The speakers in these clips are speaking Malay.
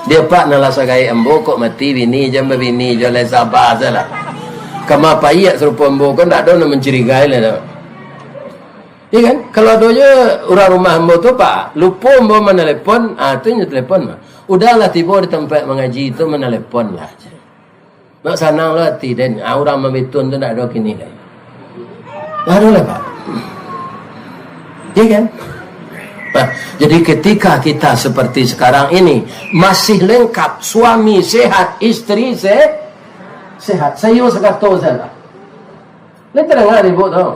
Dia pak nala sagai embo kok mati bini jam bini jole sabar salah. Kama payah serupa embo kan tak ada nak mencurigai lah. Iya kan? Kalau ada je orang rumah embo tu pak lupa embo menelepon, tu nya telepon mah. Udahlah tiba di tempat mengaji itu menelepon lah. Nak senang lah hati dan orang membetun tu tak ada kini lah. Tak ada lah pak. Iya kan? Nah, jadi ketika kita seperti sekarang ini masih lengkap, suami sehat, istri sehat. Saya sekata salah. Ini terdengar ibu tahu.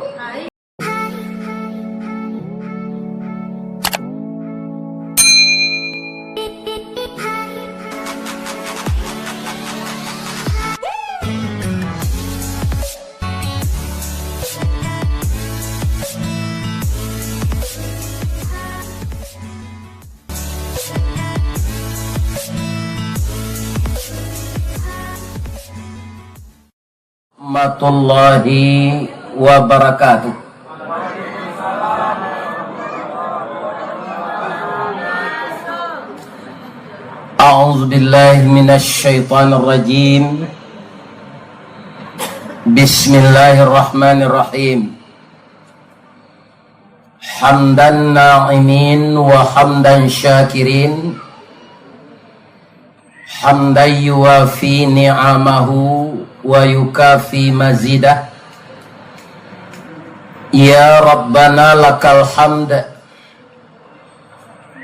Warahmatullahi wabarakatuh. A'udzu billahi minasy syaithanir rajim. Bismillahirrahmanirrahim. Hamdan na'imin wa hamdan syakirin. Hamdan yuwafi ni'amahu wa yukafi mazidah. Ya Rabbana lakal hamd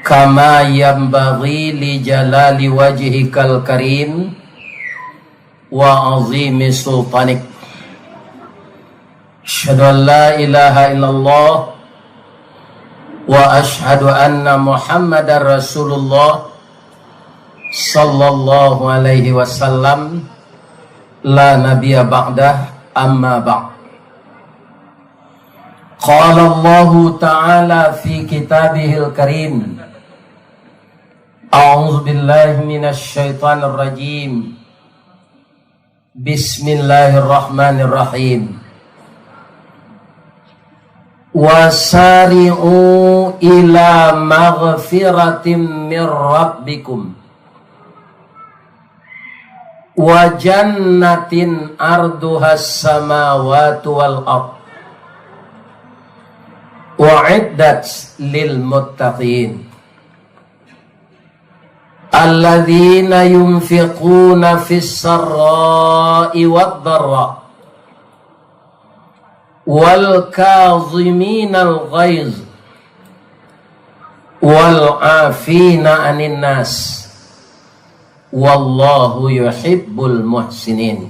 kama yanbaghi li jalali wajhikal karim wa azimi sultanik. Asyhadu an la ilaha illallah wa asyhadu anna Muhammadar Rasulullah sallallahu alaihi wasallam. La nabiyya ba'dah, amma ba'd. Qala Allah Ta'ala fi kitabihil karim. A'udzu billahi minasy syaithanir rajim. Bismillahirrahmanirrahim. Wasari'u ila maghfiratin min rabbikum wa jannatin arduhas samawati wal ard u'iddat lil muttaqin alladzina yunfiquna fis sarra'i wad dharra wal kaziminal ghaiz wal 'afina 'anil nas wallahu yuhibbul muhsinin.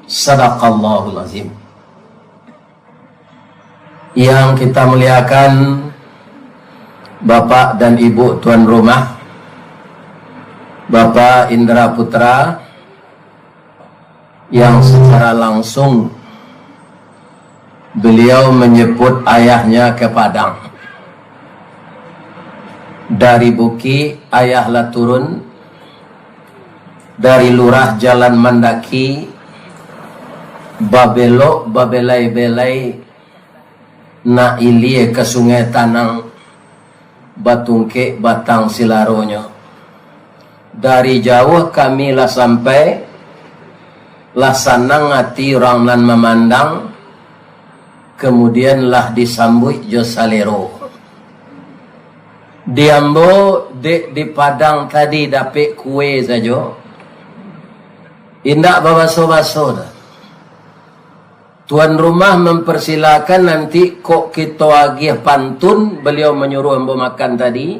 Sadaqallahul azim. Yang kita muliakan Bapak dan Ibu tuan rumah, Bapak Indra Putra yang secara langsung beliau menyebut ayahnya ke Padang. Dari Buki ayahlah turun, dari lurah Jalan Mandaki, babelok babelai-belai na ilie ke Sungai Tanang, batungke batang silaronyo. Dari jauh kami lah sampai lah sanang hati orang nan memandang, kemudian lah disambut jo salero. Diambo di Padang tadi dapat kue saja. Indak babaso-baso dah. Tuan rumah mempersilakan nanti kok kita agih pantun, beliau menyuruh ambo makan tadi.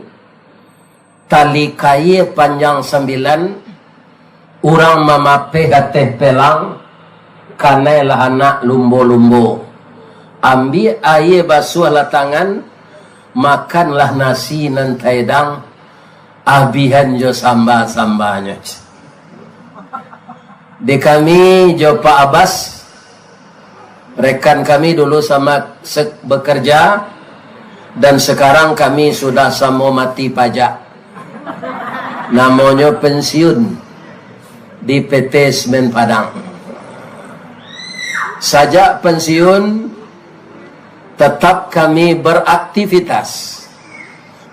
Tali kaye panjang 9, orang mamape gateh pelang, kanailah anak lumbo-lumbo. Ambil air basuhlah tangan, makanlah nasi nan taidang, abihan jo sambal-sambalnya. Di kami jo Pak Abbas, rekan kami dulu sama bekerja, dan sekarang kami sudah sama mati pajak. Namanya pensiun di PT Semen Padang. Sajak pensiun tetap kami beraktivitas.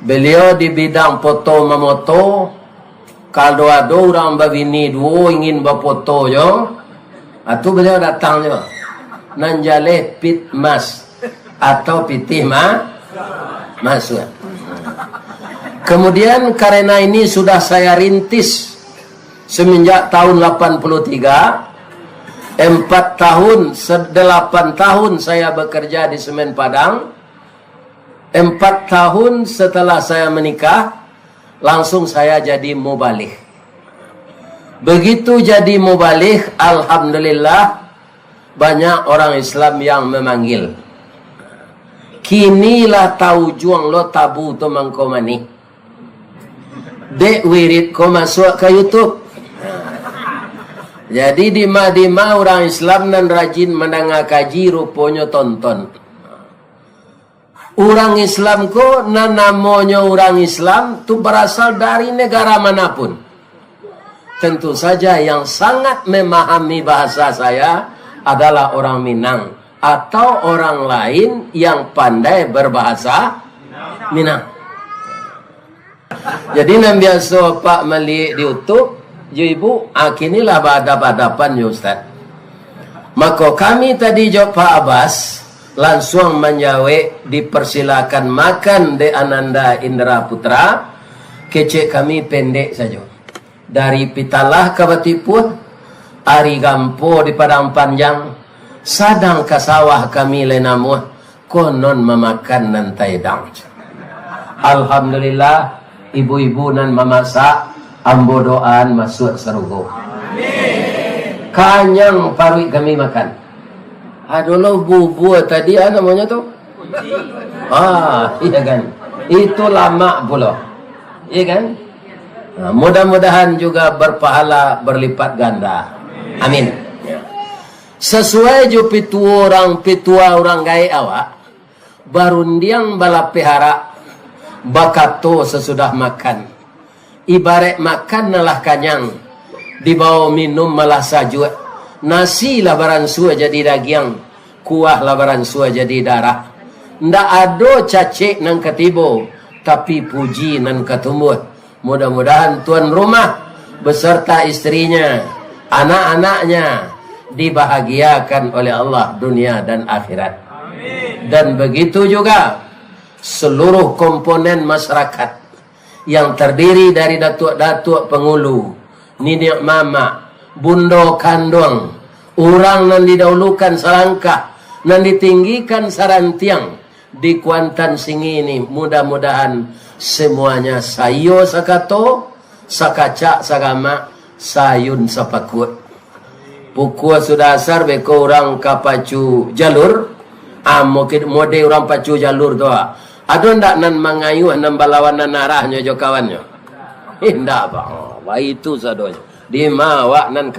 Beliau di bidang foto memoto, Kalau ada orang babini dua ingin berfoto jo, atau beliau datang jo, nanjale pit mas atau pitih masuk. Kemudian karena ini sudah saya rintis semenjak tahun 83, 8 tahun saya bekerja di Semen Padang. 4 tahun setelah saya menikah, langsung saya jadi mubaligh. Begitu jadi mubaligh, alhamdulillah banyak orang Islam yang memanggil. Kinilah tahu juang lo tabu tu mangkomani. Dek wirid ko masuk ke YouTube. Jadi di Madinah orang Islam dan rajin mendengar kaji rupanya tonton. Orang Islam ko namanya orang Islam tu berasal dari negara manapun. Tentu saja yang sangat memahami bahasa saya adalah orang Minang atau orang lain yang pandai berbahasa Minang. Jadi nan biasa Pak Malik di YouTube, yo ibu, kinilah badap-badapan yo Ustaz. Maka kami tadi jawab Pak Abbas langsung menjawab, dipersilakan makan de Ananda Indra Putra. Kecek kami pendek saja. Dari Pitalah ke Batiput, Ari Gampo di Padang Panjang, sadang ke sawah kami lenamuh, konon memakan nantai dang. Alhamdulillah, ibu-ibu nan memasak, ambo doaan masuk serugo. Kanyang parui kami makan. Aduh bubu tadi namanya tu? Iya kan. Itu lama pula. Iya kan? Nah, mudah-mudahan juga berpahala berlipat ganda. Amin. Sesuai ju pitua orang gaya awak, barundiang bala pihara bakato sesudah makan. Ibarat makan nalah kanyang, dibawa minum malah sajut. Nasi labaran sua jadi daging, kuah labaran sua jadi darah. Ndak ada cacik nan ketibo, tapi puji nan ketumbuh. Mudah-mudahan tuan rumah beserta istrinya, anak-anaknya dibahagiakan oleh Allah dunia dan akhirat. Amin. Dan begitu juga seluruh komponen masyarakat yang terdiri dari datuk-datuk pengulu, ninik mama, bundo kandung, orang nan didahulukan selangkah, nan ditinggikan sarantiang di Kuantan Singi ini. Mudah-mudahan semuanya sayo sakato, sakacak sagama, sayun sapakut. Pukul sudah asar beko orang kapacu jalur, mode orang pacu jalur doa. Ada ndak nan mangayu nan balawan nan narahnya jo kawannya? Indah bang, wah itu sadonya. Di mawak nan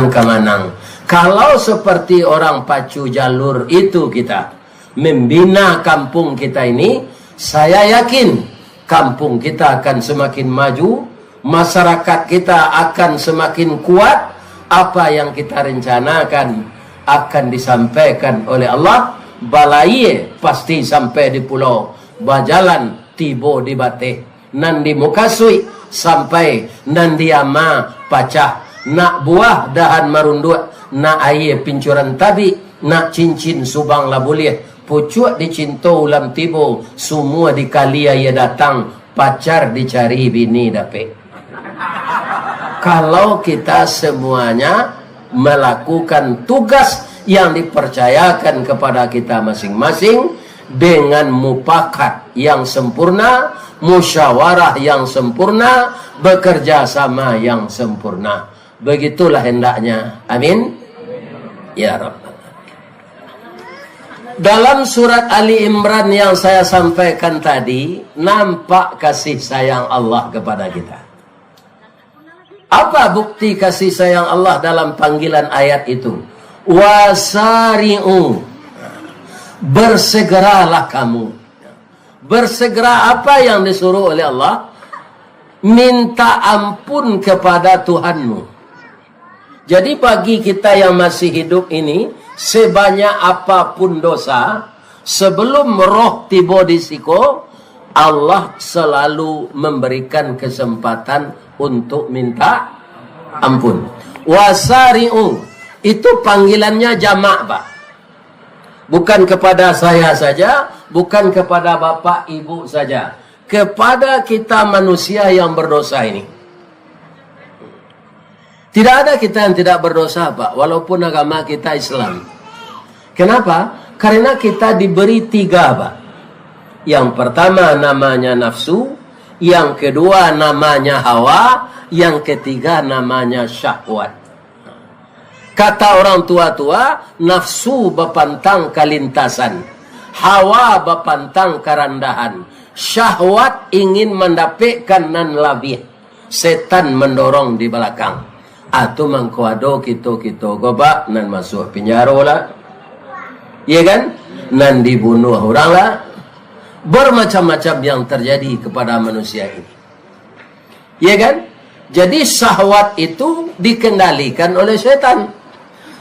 kamanang. Kalau seperti orang pacu jalur itu kita membina kampung kita ini, saya yakin kampung kita akan semakin maju, masyarakat kita akan semakin kuat. Apa yang kita rencanakan akan disampaikan oleh Allah. Balai pasti sampai di pulau, bajalan tibo di Bateh, nan di Mukasui sampai nan di Ama pacah, nak buah dahan marundut, nak air pincuran tabi, nak cincin subang labulih, pucuk dicinto ulam tibo, semua di kalia ia datang, pacar dicari bini dapet. Kalau kita semuanya melakukan tugas yang dipercayakan kepada kita masing-masing dengan mufakat yang sempurna, musyawarah yang sempurna, bekerja sama yang sempurna. Begitulah hendaknya. Amin. Ya Rabb. Dalam surat Ali Imran yang saya sampaikan tadi, nampak kasih sayang Allah kepada kita. Apa bukti kasih sayang Allah dalam panggilan ayat itu? Wasari'u, bersegeralah kamu. Bersegera apa yang disuruh oleh Allah? Minta ampun kepada Tuhanmu. Jadi bagi kita yang masih hidup ini, sebanyak apapun dosa, sebelum roh tiba di siko, Allah selalu memberikan kesempatan untuk minta ampun. Wasari'u, itu panggilannya jamak, Pak. Bukan kepada saya saja, bukan kepada bapak ibu saja, kepada kita manusia yang berdosa ini. Tidak ada kita yang tidak berdosa, Pak, walaupun agama kita Islam. Kenapa? Karena kita diberi 3, Pak. Yang pertama namanya nafsu, yang kedua namanya hawa, yang ketiga namanya syahwat. Kata orang tua-tua, nafsu bepantang kalintasan, hawa bepantang kerendahan, syahwat ingin mendapatkan nan labih, setan mendorong di belakang. Atau mangkuado kita gobak nan masuk penjara lah, iya kan? Nan dibunuh orang lah. Bermacam-macam yang terjadi kepada manusia ini, iya kan? Jadi syahwat itu dikendalikan oleh setan.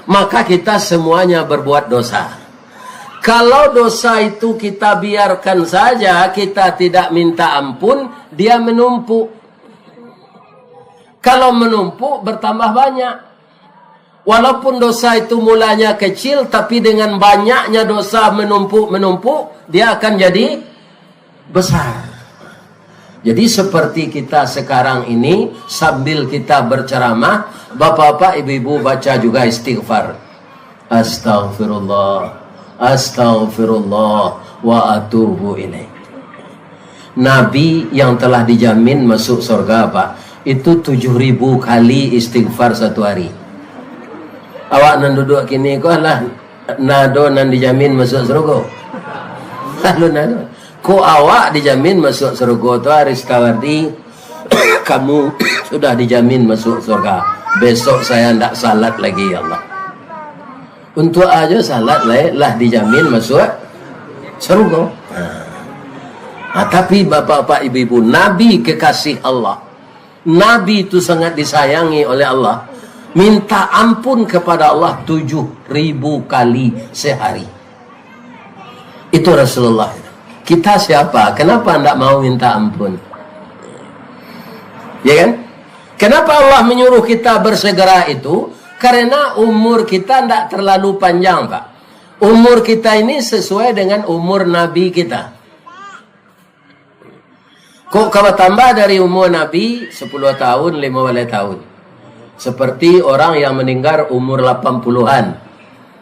Maka kita semuanya berbuat dosa. Kalau dosa itu kita biarkan saja, kita tidak minta ampun, dia menumpuk. Kalau menumpuk bertambah banyak. Walaupun dosa itu mulanya kecil, tapi dengan banyaknya dosa menumpuk, dia akan jadi besar. Jadi seperti kita sekarang ini, sambil kita berceramah, bapak-bapak, ibu-ibu baca juga istighfar. Astaghfirullah, astaghfirullah, wa atubu ilaih. Nabi yang telah dijamin masuk surga, Pak, itu 7.000 kali istighfar satu hari. Awak nan duduk kini kau lah nado nan dijamin masuk surga. Lalu nado, ko awak dijamin masuk surga tu Haris Tawardi, kamu sudah dijamin masuk surga. Besok saya tidak salat lagi, ya Allah. Untuk aja salat lah dijamin masuk surga. Tapi bapak-bapak, ibu-ibu, Nabi kekasih Allah, Nabi itu sangat disayangi oleh Allah, minta ampun kepada Allah 7.000 kali sehari. Itu Rasulullah. Kita siapa? Kenapa tidak mau minta ampun? Ya kan? Kenapa Allah menyuruh kita bersegera itu? Karena umur kita tidak terlalu panjang, Pak. Umur kita ini sesuai dengan umur Nabi kita. Kok kalau tambah dari umur Nabi 10 tahun, 15 tahun. Seperti orang yang meninggal umur 80-an.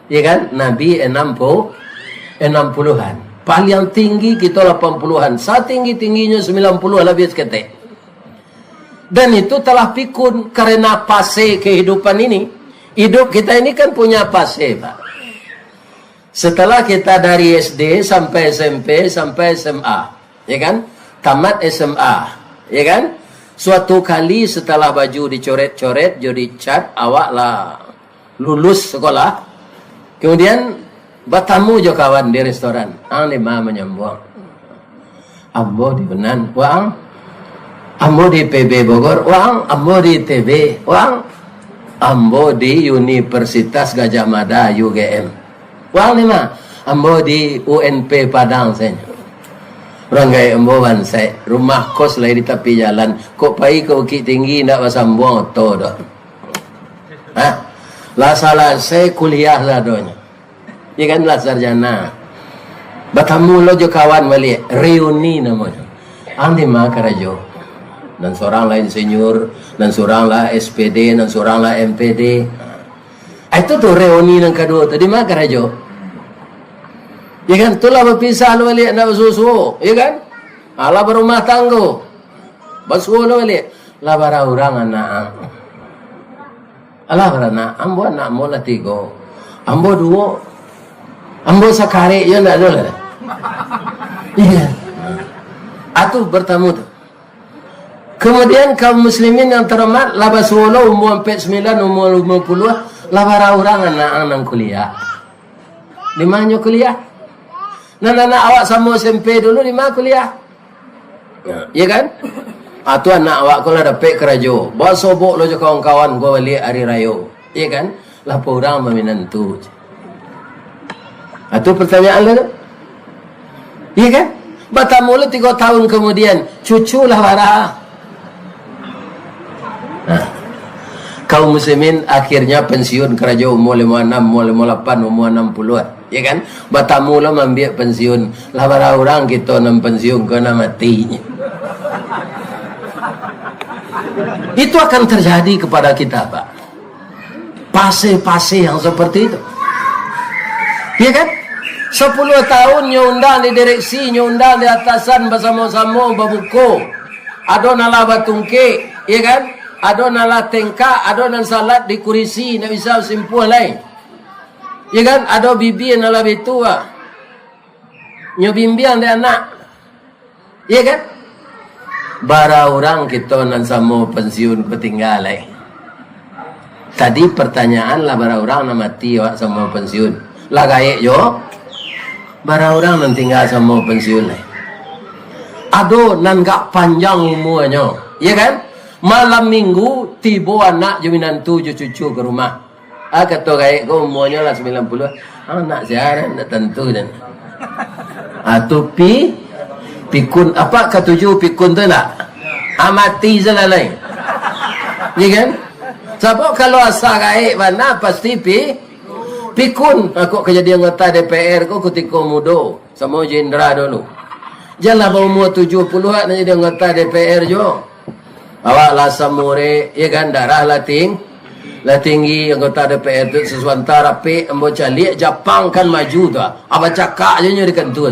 Ya kan? Nabi 60-an. Paling tinggi kita 80-an. Setinggi-tingginya 90 lebih seketik. Dan itu telah pikun karena fase kehidupan ini. Hidup kita ini kan punya fase, Pak. Setelah kita dari SD sampai SMP sampai SMA, ya kan? Tamat SMA, ya kan? Suatu kali setelah baju dicoret-coret, jadi cat, awak lah lulus sekolah. Kemudian bertamu jo kawan di restoran. Ang lima menyambung. Ambo di Benan, wang. Ambo di PB Bogor, wang. Ambo di TB, wang. Ambo di Universitas Gajah Mada UGM. Wang lima. Ambo di UNP Padang saya. Orang gaya emboban saya, rumah kos lah di tepi jalan. Kok pai ke Bukit Tinggi nak bersambung to dah. Hah? Lah salah saya kuliah lah donya. Ya kan lah sarjana. Bertemu lo jo kawan balik, reuni namanya. Andi mah karajo. Dan seorang lah insinyur, dan seorang lah SPD, dan seorang lah MPD. Itu tuh reuni yang kedua tadi mah karajo. Ya kan, itulah berpisah lo balik nak bersusu, ya kan? Alah berumah tangga, bersusu lo balik. Lah bara orang anak, alah bara anak, ambo anak mo lah 3, ambo 2, ambo sakari, ya nak dulu. Iya, atuh bertamu tu. Kemudian kaum muslimin yang terhormat, lah bersusu lo umur 49, umur 50, lah bara orang anak nang kuliah. Di mana kuliah? Anak awak sama SMP dulu di mana kuliah? Ya kan? Atau anak awak kalau dapat kerajo, bawa sobok lo je kawan-kawan gua balik hari raya. Ya kan? Lah orang meminantu. Atau pertanyaan lo? Ya kan? Batamula 3 tahun kemudian cuculah warah. Kaum muslimin akhirnya pensiun kerja umur 56, umur 58, umur 60, ya kan? Batamula ambil pensiun. Lah bara orang kita nam pensiun kena mati. Itu akan terjadi kepada kita, Pak. Pase-pase yang seperti itu. Ya kan? 10 tahun nyundang di direksi, nyundang di atasan bersama-sama babuko. Ada nala batungke, ya kan? Ada nala tengka, ada nan salat di kurisi, nak bisa simpuh lain. Ya kan? Ada bibi nala betua. Nyo bimbiang dia anak. Ya kan? Bara orang kita nan sama pensiun petinggal lain. Tadi pertanyaan lah bara orang nak mati awak sama pensiun. Lah gaek yo. Bara orang nan tinggal sama pensiun lain. Ado nan gak panjang umurnya. Ya kan? Malam minggu tiba anak jaminan tujuh cucu ke rumah. Kata gaek ko umurnya lah 90. Anak siaran nak tentu dan. Tu pikun apa ketujuh pikun tu nak? Amati salah lain. Ya kan? Sebab kalau asal gaib mana pasti pikun. Aku kerja anggota DPR ko ketika muda sama jenderal dulu. Janganlah berumur 70-an nak jadi anggota DPR jo. Awak lah samure, ya kan, darah lah tinggi anggota DPR tu sesuatu rapi, ambo calik Jepang kan maju tu. Apa cakap je nyurikan tu.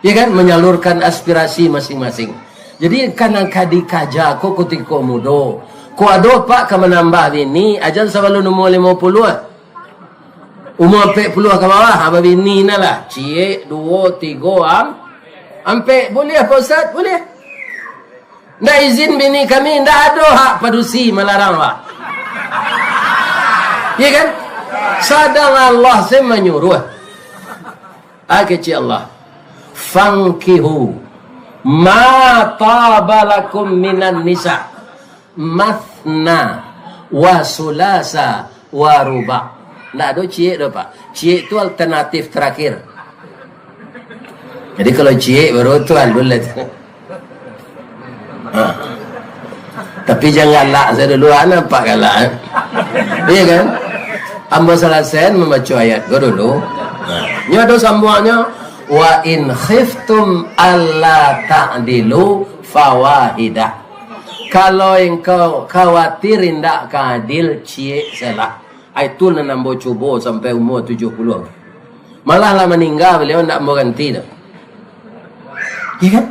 Ya kan, menyalurkan aspirasi masing-masing. Jadi kanan kadi kaja ko ketika muda. Ko ado pak ke menambah bini, ajan sebelum umur 50. Umur 40 ke bawah, apa bini na lah. Cie, 2, 3 ampe boleh apa Ustaz? Boleh. Ndak izin bini kami, ndak ada hak padusi melarang pak. Ya kan? Sadang Allah saya menyuruh. Kecil Allah. Fankihu ma tabalakum minan nisa mathna wa sulasa wa ruba. Ndak ada cie dah pak. Cie itu alternatif terakhir. Jadi kalau cie baru tu albulat. Tapi janganlah saya dulu nampak galak. Iya kan? Amba Salasen membaca ayat go dulu. Ini ada sambungannya wa in khiftum alla ta'dilu fawahidah. Kalau engkau khawatir tidak keadil, cie salah. Itu nambo cubo sampai umur 70. Malah lah meninggal beliau tidak mau ganti dah. Ya kan?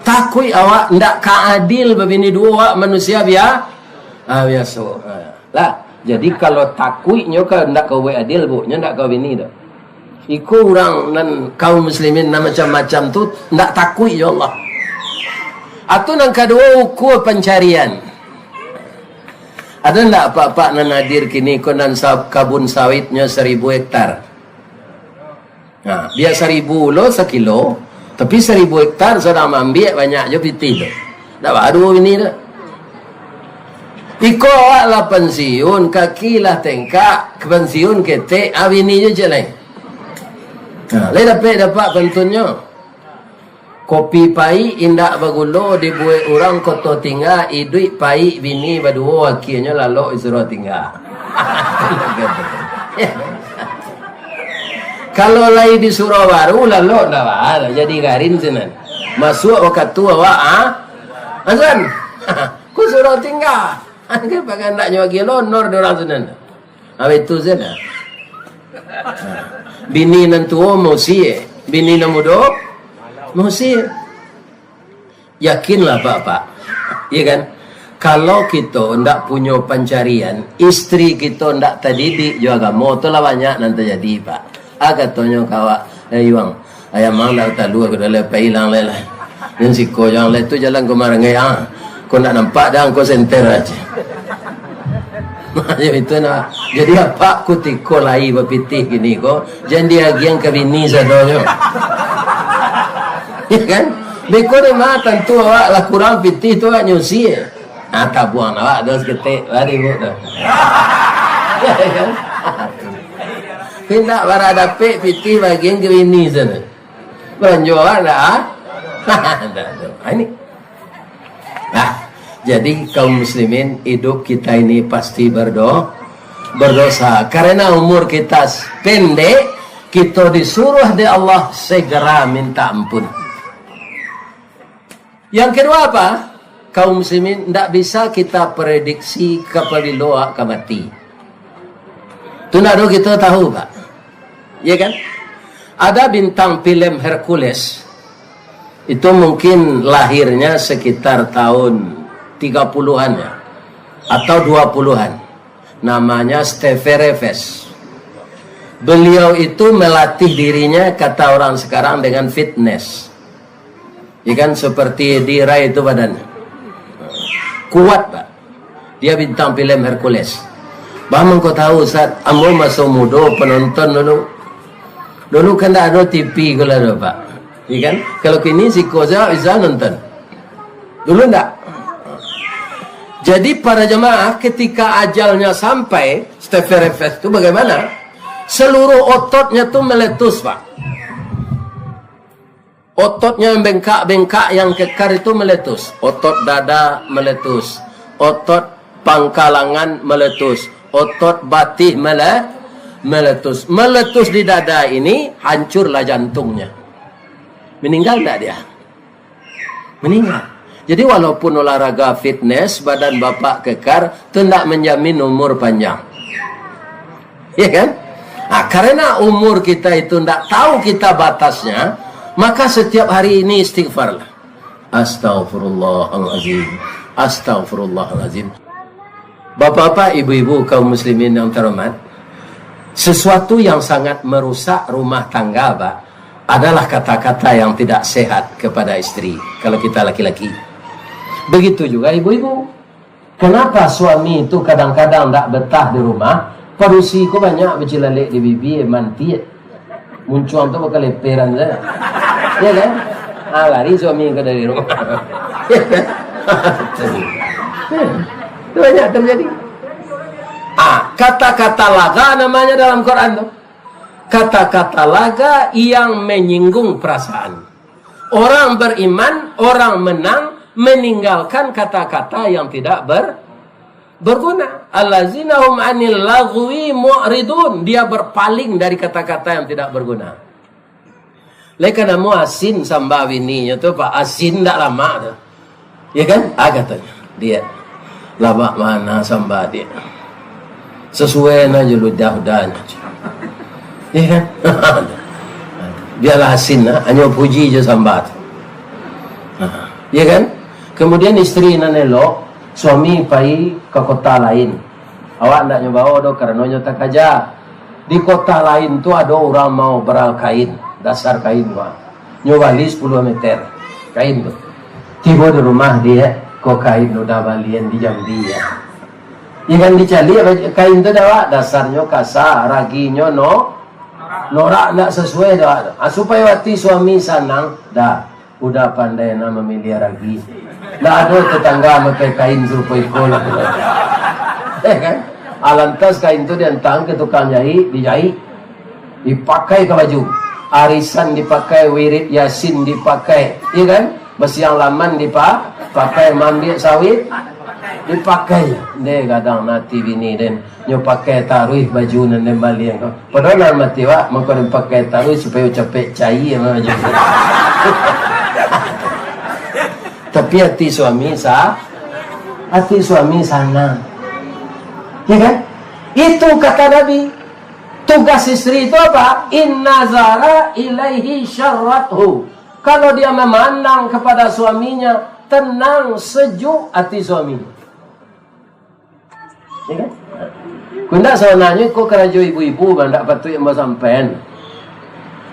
Takui awak ndak keadil begini dua manusia biasa. Lah, jadi kalau takui nyo ka ndak kau adil bu, nyo ndak kau bini dah. Iku orang nan kaum muslimin na macam-macam tu ndak takui ya Allah. Atau yang kedua ukur pencarian. Ada ndak pak-pak nan hadir kini konan kabun sawitnya 1000 hektar. Nah, dia 1000 lo sekilo. Tapi 1000 hektar sudah ambil banyak je piti tu. Dah baru ini dah. Iko lah pensiun, kaki lah tengkak, pensiun ketek, ini je lain. Lain dapat pentunnya. Kopi pai indak bagulo dibuat orang koto tinggal, idui pai bini berdua akhirnya lalu isuruh tinggal. Kalau lagi di surau baru lalu dah lah jadi garin sana. Masuk waktu tu awak Azan. Ku surau tinggal. Ke pakai nak nyawa gelonor di orang sana. Habis itu sana. Bini nantu musi, bini namudo musi. Yakinlah Bapak. Iya kan? Kalau kita ndak punya pencarian, istri kita ndak terdidik juga agama tu lah banyak nanti jadi Pak. Katanya kawak ayuang ayam mang dah tak luar ke dalam pailang lah dan si ko yang lain tu jalan ke marangai kau nak nampak dah kau senter aja. Itu nak jadi apa ku tiko lai berpitih gini ko jangan dia giang ke bini sadonyo. Ya kan beko de mah tentu awak lah kurang pitih tu awak nyusi tak buang awak dos ketik lari bu dah. Ya kan tidak bara dapet pitih bagian ke bini sana. Penjual dah. Ini. Nah, jadi kaum muslimin, hidup kita ini pasti berdosa. Karena umur kita pendek, kita disuruh di Allah segera minta ampun. Yang kedua apa? Kaum muslimin, tidak bisa kita prediksi kapabila akan mati. Itu nak kita tahu, Pak. Ya kan? Ada bintang film Hercules. Itu mungkin lahirnya sekitar tahun 30-an ya, atau 20-an. Namanya Stefereves. Beliau itu melatih dirinya, kata orang sekarang, dengan fitness. Ya kan, seperti Dira itu badannya. Kuat, Pak. Dia bintang film Hercules. Bang, kau tahu Ustaz, amul masuk muda penonton dulu. Dulu kan tak ada TV kalau ada, Pak. Ya kan? Kalau kini si Koza bisa nonton. Dulu enggak. Jadi para jemaah ketika ajalnya sampai, Stefereves itu bagaimana? Seluruh ototnya tuh meletus, Pak. Ototnya yang bengkak-bengkak yang kekar itu meletus. Otot dada meletus. Otot pangkalangan meletus. Otot batih meletus. Meletus di dada ini, hancurlah jantungnya. Meninggal enggak dia? Meninggal. Jadi walaupun olahraga fitness, badan bapak kekar, itu tidak menjamin umur panjang. Ya kan? Nah, karena umur kita itu tidak tahu kita batasnya, maka setiap hari ini istighfarlah. Astaghfirullahaladzim. Astaghfirullahaladzim. Bapak-bapak, ibu-ibu, kaum muslimin yang terhormat, sesuatu yang sangat merusak rumah tangga, Pak, adalah kata-kata yang tidak sehat kepada istri kalau kita laki-laki. Begitu juga ibu-ibu. Kenapa suami itu kadang-kadang tak betah di rumah? Parusi ko banyak bercilalek di bibi, manti muncul tu bakal leperan saja. Ya kan? Lari suami ke dari rumah. Itu banyak terjadi. Kata-kata laga namanya dalam Quran tu. Kata-kata laga yang menyinggung perasaan. Orang beriman, orang menang, meninggalkan kata-kata yang tidak berguna. Allazina hum 'anil lagwi mu'ridun. Dia berpaling dari kata-kata yang tidak berguna. Lekana mu asin samba bininya tu, Pak, asin tak lama tu. Ya kan? Katanya. Dia lama mana samba dia. Sesuai aja ludah-ludahnya. Ya kan? Biarlah asin, hanya puji je sambat. Ya kan? Kemudian istri nanelo, suami pai ke kota lain. Awak ndak nyoba do karena nyota kaja. Di kota lain tu ada orang mau beral kain, dasar kain wa. Nyoba li 10 meter kain tu. Tiba di rumah dia, kok kain udah balian di jam dia. Ikan dicari kain tu dah dasarnya kasar, raginya norak ndak sesuai dah. Supaya wati suami sanang dah. Udah pandai nama memilih ragi. Nggak ada tetangga pakai kain serupa ikola. Kan? Alantas kain itu diantang ke tukang jahit, dijahit, dipakai ke baju. Arisan dipakai, wirid yasin dipakai, iya kan? Besiang laman dipakai, mandi sawit dipakai. Dia kadang nanti bini dan nyo pakai taruh baju dan balik yang. Padahal mati wa, maka pakai taruh supaya capek cair baju. Tapi hati suami sana. Ya kan? Itu kata Nabi. Tugas istri itu apa? Inna zara ilaihi syarrathu. Kalau dia memandang kepada suaminya, tenang, sejuk hati suaminya. Ya kan? Kundak sebenarnya kok kerajo ibu-ibu bandak patut yang sampean.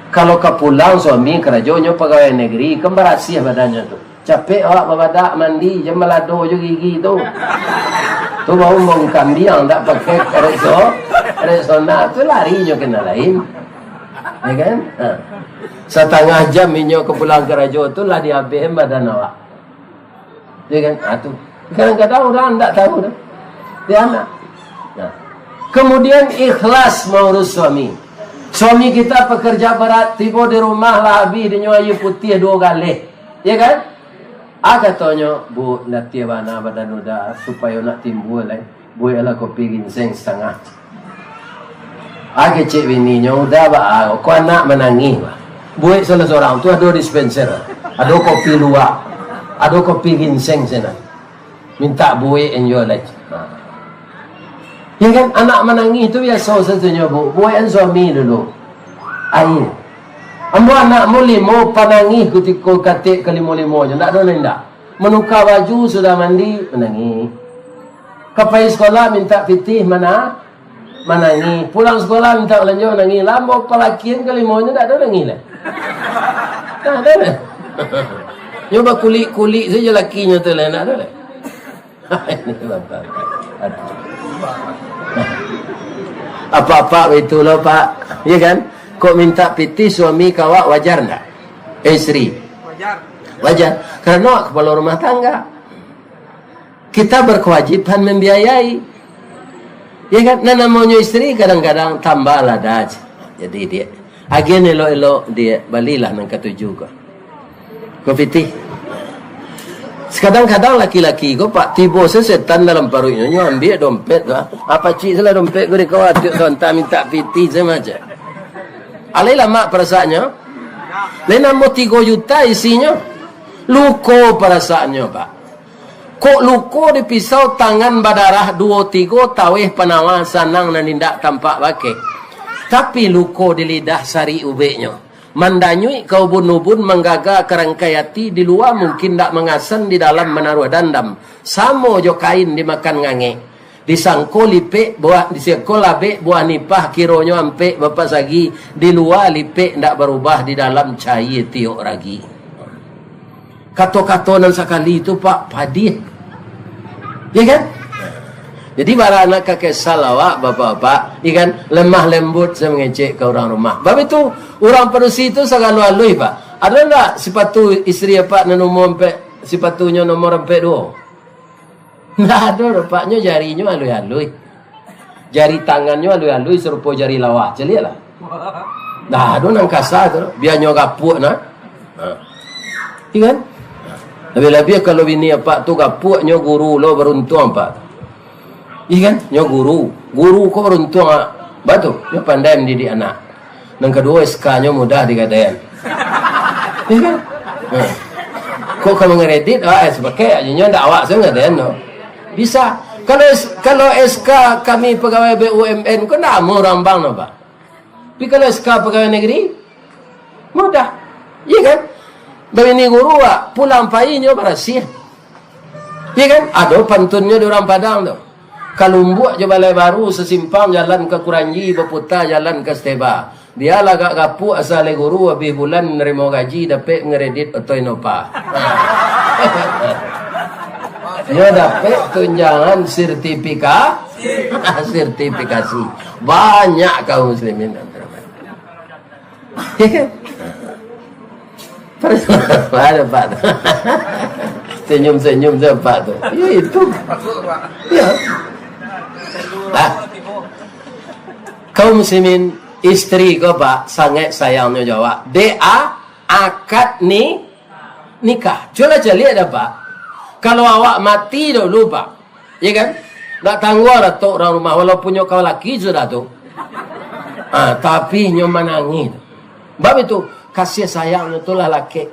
Kalau kepulang suami kerajonya pegawai negeri, kembarasih badannya tu. Capek awak babadak mandi, jam melado je gigi tu. Tu bau mongkam dia tak pakai resona tu lari je kena lain. Ya kan? Setengah jam inyo kepulang kerajo tu lah dihabis badan awak. Ya kan? Tu. Kadang-kadang orang tak tahu dah. Dia anak. Kemudian ikhlas mengurus suami. Suami kita pekerja berat, tiba di rumah lah habis dia air putih 2 kali. Ya kan? Katanya, bu, nanti mana badan udah supaya nak timbul bu ialah kopi ginseng setengah. Cik bininya udah kau anak menangis bu salah seorang tu ada dispenser, ada kopi luwak, ada kopi ginseng sana. Minta bu enjoy lagi. Ya kan, anak menangis itu biasa satunya bu yang suami dulu. Air. Ambo anak mu 5 panangis ketika katik ke 5 je. Tak ada lendak. Menukar baju sudah mandi menangis. Kapai sekolah minta pitih menangis. Pulang sekolah minta belanja menangis. Lama pelakian ke 5 je tak ada nangis lah. Tak ada lah. Nyoba kulit saja lakinya tu lah. Tak ada lah. Ini bapak. Apa-apa itulah pak. Ya kan? Kok minta piti suami kawak wajar tak? Istri wajar. Karena kepala rumah tangga kita berkewajiban membiayai. Ya kan? Nah namanya istri kadang-kadang tambah lah dah. Jadi dia agen elo-elo dia balilah nang ketujuh ko piti. Kadang-kadang laki-laki ko pak tiba setan dalam perutnya ambil dompet ko. Apa cik salah dompet ko di kawat tak minta piti semacam. Alailah mak perasaannya. Lain mau 3 juta isinya. Luko perasaannya pak. Kok luko di pisau tangan badarah 2-3 tawih penawa sanang dan tindak tampak pakai. Tapi luko di lidah sari ubeknya. Mandanyui kau bunubun menggaga kerangkayati di luar mungkin tak mengasan di dalam menaruh dandam. Samo jo kain dimakan ngange. Disangko lipek buah disangko labek buah nipah kironyo ampe bapak sagi di luar lipek ndak berubah di dalam cair tiok ragi. Kato-kato nan sekali itu pak padih. Ya kan? Jadi para anak kakek salawak bapak-bapak, ya kan lemah lembut saya mengecek ke orang rumah. Bab itu orang perusi itu segala alui pak. Ada enggak sepatu istri pak nomor empat sepatunya nomor 42? Nggak ada rupanya jarinya alui-alui. Jari tangannya alui-alui serupa jari lawak. Celihat lah. Nah, ada nang kasar tu. Biarnya kapuk nak. Iya kan? Lebih-lebih kalau bini apa tu kapuknya guru lo beruntung apa. Iya kan? Nya guru. Guru kok beruntung batu. Nya pandai mendidik anak. Nang kedua SK-nya mudah dikatakan. Iya kan? Kok kamu ngeredit? Sebagai aja nya ndak awak saya ngadain no. Bisa. Kalau SK kami pegawai BUMN kau nak mau rambang no, Pak. Tapi kalau SK pegawai negeri mudah. Iya kan? Begini guru pulang payihnya berhasil. Iya kan? Ada pantunnya di orang Padang tu. Kalumbuk je balai baru sesimpang jalan ke Kuranji berputar jalan ke Steba. Dia lagak gapu asal guru habis bulan nerima gaji dapat ngeredit atau inopa. Dia dapat tunjangan sertifikasi. Banyak kaum muslimin ya kan? Ada Pak senyum-senyum Pak tu. Ya itu. Ya. Kaum muslimin istri kau Pak sangat sayangnya jawab. Dia akad nikah. Coba lihat dah Pak. Kalau awak mati dulu Pak, ya kan? Tak tangguh lah tu orang rumah walaupun kau laki sudah tu. Tapi nyo menangis. Bab itu kasih sayang itulah laki.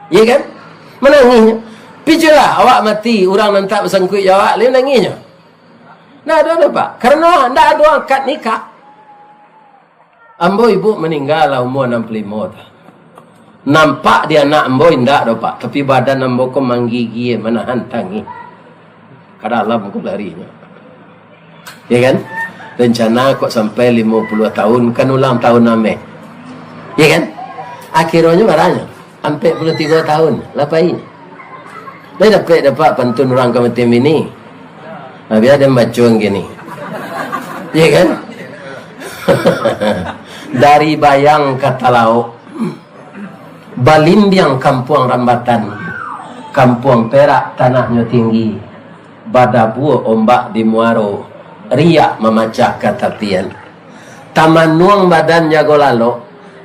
Ya kan? Menangisnya. Pijulah awak mati, orang nanti bersangkut jawab, lain nangisnya. Nah ada Pak, karena tidak ada akad nikah. Ambo ibu meninggal lah umur 65 tahun. Nampak dia anak ambo indak dah Pak, tapi badan ambo ko menggigil menahan tangis. Kadalam ko larinya. Ya kan? Rencana kok sampai 50 tahun kan ulang tahun name. Ya kan? Akhirnya marahnya sampai 43 tahun. Lapai. Dia dapat pantun orang kematin ini. Biar dia bacung gini. Ya kan? Dari bayang kata lauk Balimbiang kampung Rambatan, kampung Perak tanahnya tinggi, badabu ombak di Muaro, riak memacah katapian. tamanuang badan jago lalo,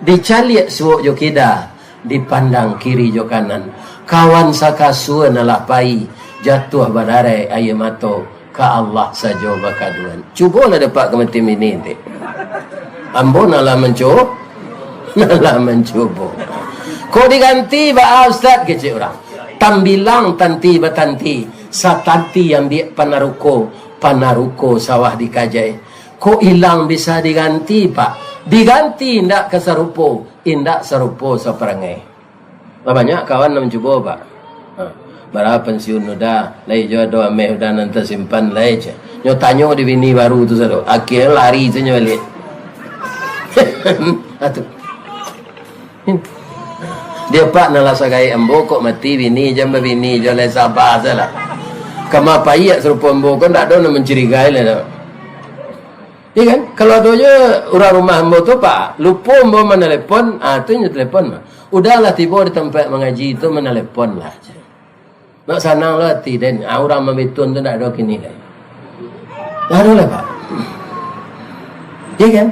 dicaliak suuk jo kida, dipandang kiri jo kanan, kawan sakasua nalapai, jatuh badare aye mato, ka Allah saja bakaduan. Cubalah dapat kemetim ini dek. Ambo nalah mencoba, nalah mencoba. Kau diganti ba ustaz kecil orang. Tambilang tanti batanti, satanti yang dia panaruko sawah dikajai. Kok hilang bisa diganti pak? Diganti indak kesarupo, indak sarupo saperangai. Banyak kawan mencoba pak. Bara pensiun udah, lai jodoh ameh udah nanti simpan lai je. Nyo tanyo di bini baru tu sado. Akhirnya lari tu nyo balik. Atuh. Dia pak nalasa gaya embo kok mati bini jamba bini joleh sabar salah. Kama payah serupa embo kan tak ada nak mencurigai lah. Iya kan? Kalau ada je orang rumah embo tu pak lupa embo menelepon, tu nyo telepon. Udahlah tiba di tempat mengaji itu menelepon lah. Nak sanang lah tidak. Orang membetun tu tak ada kini lah. Tak ada lah pak. Iya kan?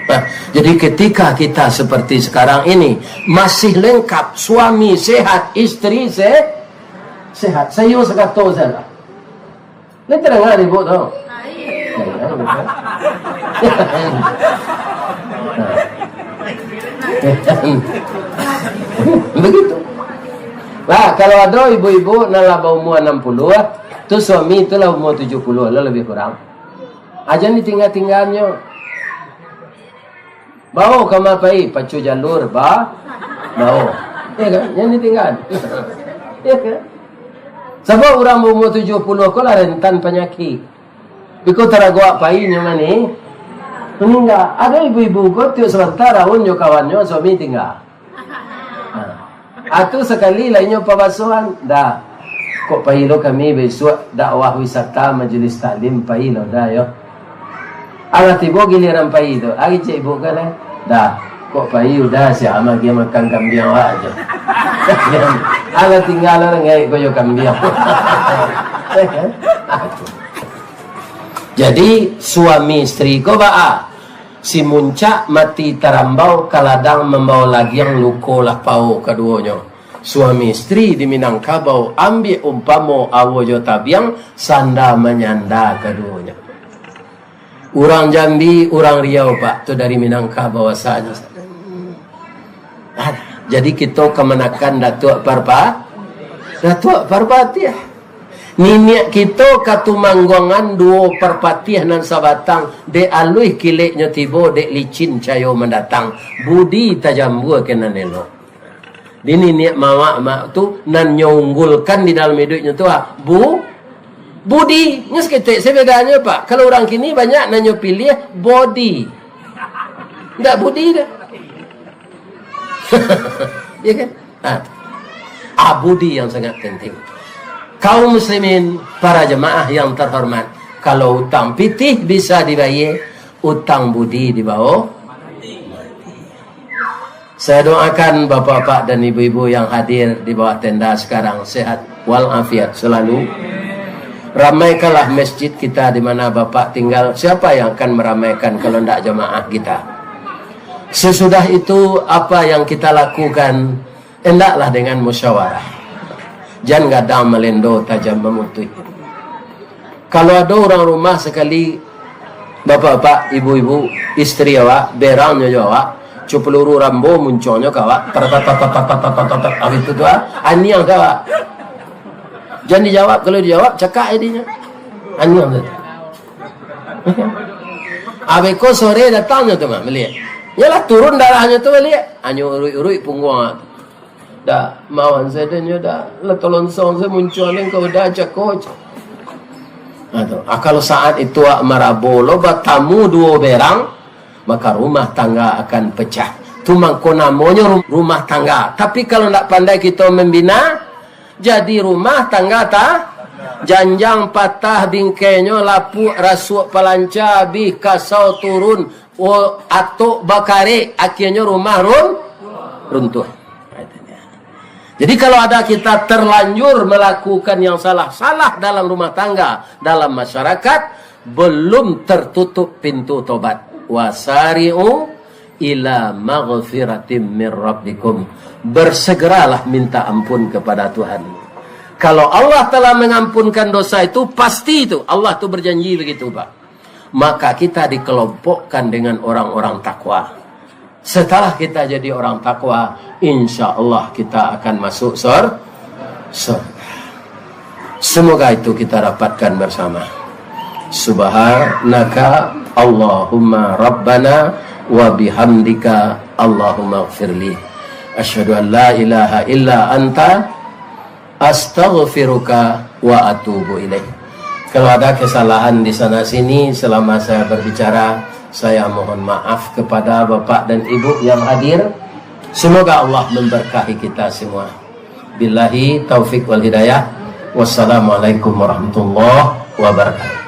Nah, jadi ketika kita seperti sekarang ini masih lengkap, suami sehat, istri sehat. Saya sekata salah. Ini terdengar ibu tahu? Begitu. Nah, kalau ada ibu-ibu nalah umur 60, tu suami itulah umur 70, lah lebih kurang. Aja ni tinggal-tinggalnya. Bau kama pai pacu jalur bau. Ya kan? Yang ditinggal. Ya kan? Sebab orang umur 70 ko lah rentan penyakit. Biko taragwa pai nyo mani meninggal. Ada ibu-ibu ko tiup sebentar awon nyo kawannya suami tinggal. Atu sekali lainnya pabasuhan dah. Kok pahilo kami besok dakwah wisata majelis taklim pahilo dah yo. Alat ibu giliran pai itu. Agi cik ibu kan dah. Kok pai udah siapa dia makan kambing aja. Alat tinggal orang ngai koyo kambing. Jadi suami istri ko ba si muncak mati terambau kaladang membawa lagi yang luko lah pau keduanya. Suami istri di Minangkabau ambil umpamo awojo tabiang sanda menyanda keduanya. Orang Jambi, orang Riau pak, tu dari Minangkabau saja. Jadi kita kemenakan Datuk Parpatiah. Niniak kita katumanggongan dua perpatiah nan sabatang de alui kileknya tibo de licin cayo mendatang budi tajambua kena nelo. Di niniak mak tu nan nyunggulkan di dalam hidupnya tu budi. Nges ketek sebedanya pak. Kalau orang kini banyak nanyo pilih body. Enggak budi dah. Ya kan? Budi yang sangat penting. Kaum muslimin, para jemaah yang terhormat, kalau utang pitih bisa dibayar, utang budi di bawah. Saya doakan bapak-bapak dan ibu-ibu yang hadir di bawah tenda sekarang sehat walafiat selalu. Ramaikanlah masjid kita di mana bapak tinggal. Siapa yang akan meramaikan kalau tidak jemaah kita? Sesudah itu apa yang kita lakukan, hendaklah dengan musyawarah. Jangan gadang melendo tajam memutui. Kalau ada orang rumah sekali, bapak-bapak, ibu-ibu, istri awak, berangnya awak, peluru rambo munculnya kawak, habis itu doa, aniang kawak. Jangan dijawab, kalau dijawab cakap jadinya. Aniang tu. Abeko sore datangnya tu mah melihat. Yalah turun darahnya tu melihat. Anyo urui punggung. Dah mawan saya dan dah letolon song saya muncul yang kau dah cakap. Kalau saat itu marabolo bertamu dua berang, maka rumah tangga akan pecah. Tu mangko namanya rumah tangga. Tapi kalau tak pandai kita membina, jadi rumah tangga tak janjang patah bingkainya lapuk rasuk palanca bih kasau turun atuk bakare akhirnya rumah runtuh. Jadi kalau ada kita terlanjur melakukan yang salah dalam rumah tangga, dalam masyarakat, belum tertutup pintu tobat. wasari'u ila maghfiratim min rabbikum. Bersegeralah minta ampun kepada Tuhan. Kalau Allah telah mengampunkan dosa itu, pasti itu Allah tuh berjanji begitu, Pak. Maka kita dikelompokkan dengan orang-orang takwa. Setelah kita jadi orang takwa, insya Allah kita akan masuk surga. Semoga itu kita dapatkan bersama. Subhanaka Allahumma Rabbana wa bihamdika Allahumma gfirli. Asyhadu an la ilaha illa anta astaghfiruka wa atubu ilaih. Kalau ada kesalahan di sana sini selama saya berbicara, saya mohon maaf kepada Bapak dan Ibu yang hadir. Semoga Allah memberkahi kita semua. Billahi taufik wal hidayah. Wassalamualaikum warahmatullahi wabarakatuh.